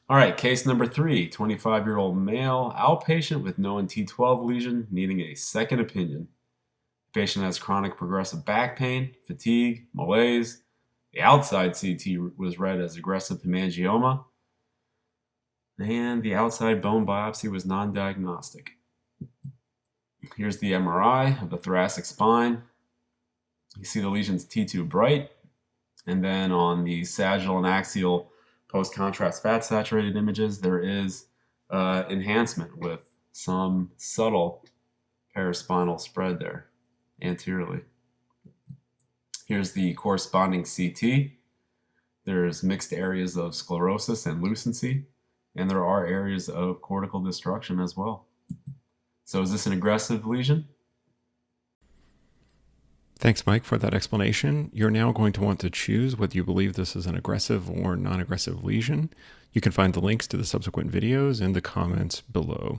All right, case number 3, 25-year-old male outpatient with known T12 lesion needing a second opinion. The patient has chronic progressive back pain, fatigue, malaise. The outside CT was read as aggressive hemangioma, and the outside bone biopsy was non-diagnostic. Here's the MRI of the thoracic spine. You see the lesion's T2 bright, and then on the sagittal and axial post-contrast fat-saturated images, there is enhancement with some subtle paraspinal spread there anteriorly. Here's the corresponding CT. There's mixed areas of sclerosis and lucency, and there are areas of cortical destruction as well. So is this an aggressive lesion? Thanks, Mike, for that explanation. You're now going to want to choose whether you believe this is an aggressive or non-aggressive lesion. You can find the links to the subsequent videos in the comments below.